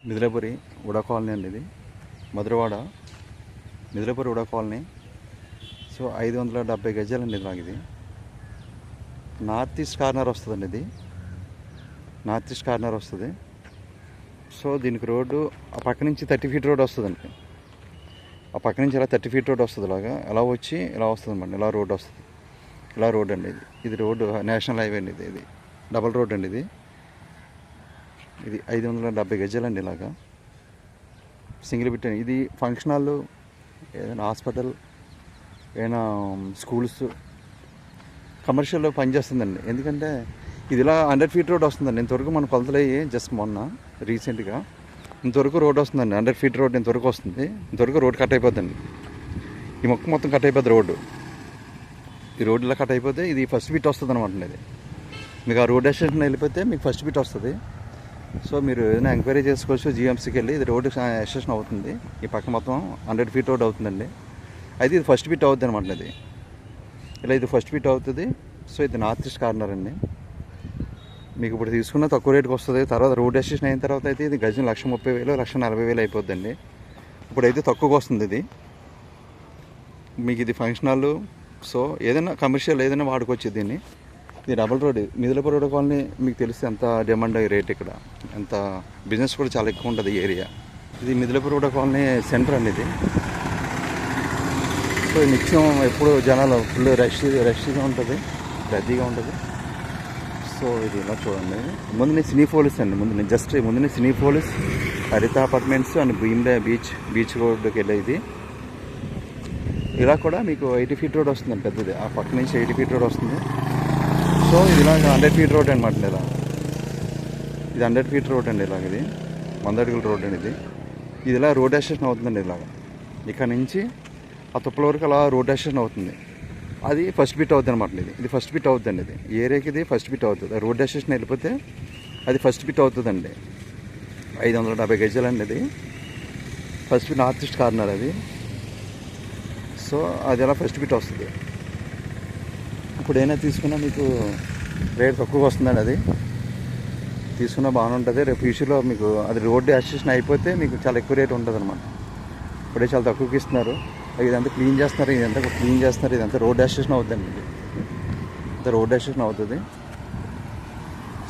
మిదిలాపురి ఉడా colony అండి ఇది. మధురవాడ మిదిలాపురి ఉడా colony. So 570 గజాలండి ఇది. నాకు ఇది నార్త్ ఈస్ట్ కార్నర్ వస్తుందండి. ఇది నార్త్ ఈస్ట్ కార్నర్ వస్తుంది. సో దీనికి రోడ్డు ఆ పక్క నుంచి 30 ఫీట్ రోడ్ వస్తుందండి. ఆ పక్క నుంచి ఇలా 30 ఫీట్ రోడ్ వస్తుంది. ఇలాగా ఎలా వచ్చి ఇలా వస్తుంది అన్నమాట. ఇలా రోడ్ వస్తుంది. ఇలా రోడ్ అండి ఇది. ఇది రోడ్డు నేషనల్ హైవే అండి. ఇది డబల్ రోడ్ అండి. ఇది 570 గజాలండి. ఇలాగా సింగిల్ బిట్ అండి. ఇది ఫంక్షన్ హాల్, ఏదైనా హాస్పిటల్, ఏదైనా స్కూల్స్, కమర్షియల్లో పనిచేస్తుందండి. ఎందుకంటే ఇది ఇలా 100 ఫీట్ రోడ్ వస్తుందండి. ఇంతవరకు మన కొలతలయ్యి జస్ట్ మొన్న రీసెంట్గా ఇంతవరకు రోడ్ వస్తుందండి. 100 ఫీట్ రోడ్ ఇంతవరకు వస్తుంది. ఇంతవరకు రోడ్ కట్ అయిపోద్దండి. ఈ మొక్క మొత్తం కట్ అయిపోద్ది రోడ్డు. ఈ రోడ్ ఇలా కట్ అయిపోతే ఇది ఫస్ట్ బిట్ వస్తుంది అనమాట. ఇది మీకు ఆ రోడ్ ఎక్స్టెన్షన్ వెళ్ళిపోతే మీకు ఫస్ట్ బిట్ వస్తుంది. సో మీరు ఏదైనా ఎంక్వైరీ చేసుకోవచ్చు జిఎంసీకి వెళ్ళి. ఇది రోడ్ ఎక్స్టెన్షన్ అవుతుంది. ఈ పక్క మొత్తం 100 ఫీట్ రోడ్ అవుతుందండి. అయితే ఇది ఫస్ట్ బిట్ అవుతుంది అనమాట. ఇది ఇలా ఇది ఫస్ట్ బిట్ అవుతుంది. సో ఇది నార్త్ ఈస్ట్ కార్నర్ అండి. మీకు ఇప్పుడు తీసుకున్న తక్కువ రేటుకి వస్తుంది. తర్వాత రోడ్ ఎక్స్టెన్షన్ అయిన తర్వాత అయితే ఇది గజం 1,30,000 1,40,000 అయిపోద్దండి. ఇప్పుడైతే తక్కువగా వస్తుంది ఇది. మీకు ఇది ఫంక్షన్ హాల్, సో ఏదైనా కమర్షియల్ ఏదైనా వాడుకోవచ్చు దీన్ని. ఇది డబల్ రోడ్. మిదిలాపురి రోడ్ కాలనీ మీకు తెలిస్తే ఎంత డిమాండ్ రేట్. ఇక్కడ ఎంత బిజినెస్ కూడా చాలా ఎక్కువ ఉంటుంది ఈ ఏరియా. ఇది మిదిలాపురి రోడ్ కాలనీ సెంటర్ అండి ఇది. సో నిత్యం ఎప్పుడు జనాలు ఫుల్ రష్గా ఉంటుంది, రద్దీగా ఉంటుంది. సో ఇది ఇలా చూడండి. ముందునే సినీపోలిస్ అండి. ముందునే సినీపోలిస్, హరిత అపార్ట్మెంట్స్ అండ్ భీమ్లే బీచ్ రోడ్డుకి వెళ్ళేది. ఇలా కూడా మీకు 80 ఫీట్ రోడ్ వస్తుందండి పెద్దది. ఆ పక్క నుంచి 80 ఫీట్ రోడ్ వస్తుంది. సో ఇది ఇలా 100 ఫీట్ రోడ్ అనమాట. ఇలా ఇది 100 ఫీట్ రోడ్ అండి. ఇలాగ ఇది 100 అడుగుల రోడ్ అండి. ఇది ఇలా రోడ్ ఎక్స్టెన్షన్ అవుతుందండి. ఇలాగ ఇక్కడ నుంచి ఆ తుప్పల వరకు అలా రోడ్ ఎక్స్టెన్షన్ అవుతుంది. అది ఫస్ట్ బిట్ అవుతుంది అనమాట. ఇది ఫస్ట్ బిట్ అవుతుందండి. ఇది ఈ ఏరియాకి ఇది ఫస్ట్ బిట్ అవుతుంది. రోడ్ ఎక్స్టెన్షన్ వెళ్ళిపోతే అది ఫస్ట్ బిట్ అవుతుందండి. 570 గజాలండి. ఇది first bit north east corner అది. సో అది అలా ఫస్ట్ బిట్ వస్తుంది. ఇప్పుడు ఏమైనా తీసుకున్నా మీకు రేట్ తక్కువగా వస్తుందండి. అది తీసుకున్నా బాగానే ఉంటుంది. రేపు ఫ్యూచర్లో మీకు అది రోడ్డు ఎక్స్టెన్షన్ అయిపోతే మీకు చాలా ఎక్కువ రేట్ ఉంటుంది అనమాట. ఇప్పుడే చాలా తక్కువకి ఇస్తున్నారు. ఇదంతా క్లీన్ చేస్తున్నారు. ఇదంతా రోడ్ ఎక్స్టెన్షన్ అవుతుందండి. ఇదంతా రోడ్ ఎక్స్టెన్షన్ అవుతుంది.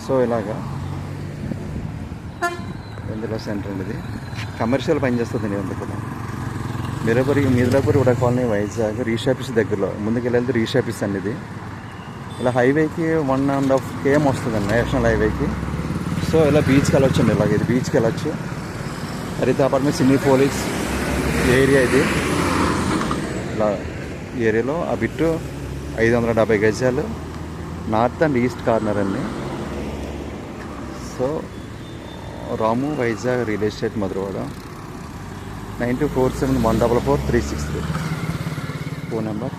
సో ఇలాగా ఇందులో సెంటర్ అండి. ఇది కమర్షియల్ పనిచేస్తుంది. ఇదంతా కూడా మిదిలాపురి ఉడా కాలనీ, వైజాగ్ రీచ్ ఆఫీస్ దగ్గరలో ముందుకెళ్ళి రీచ్ ఆఫీస్ అండి. ఇది ఇలా హైవేకి 1.5 km వస్తుందండి, నేషనల్ హైవేకి. సో ఇలా బీచ్కి వెళ్ళొచ్చు అండి. ఇలాగ ఇది బీచ్కి వెళ్ళొచ్చు. హరిత అపార్ట్మెంట్, సినీపోలిస్ ఏరియా ఇది. ఇలా ఏరియాలో ఆ బిట్టు 570 గజాలు నార్త్ అండ్ ఈస్ట్ కార్నర్ అండి. So Ramu Vizag real estate Madhurawada. 9247144363 phone number.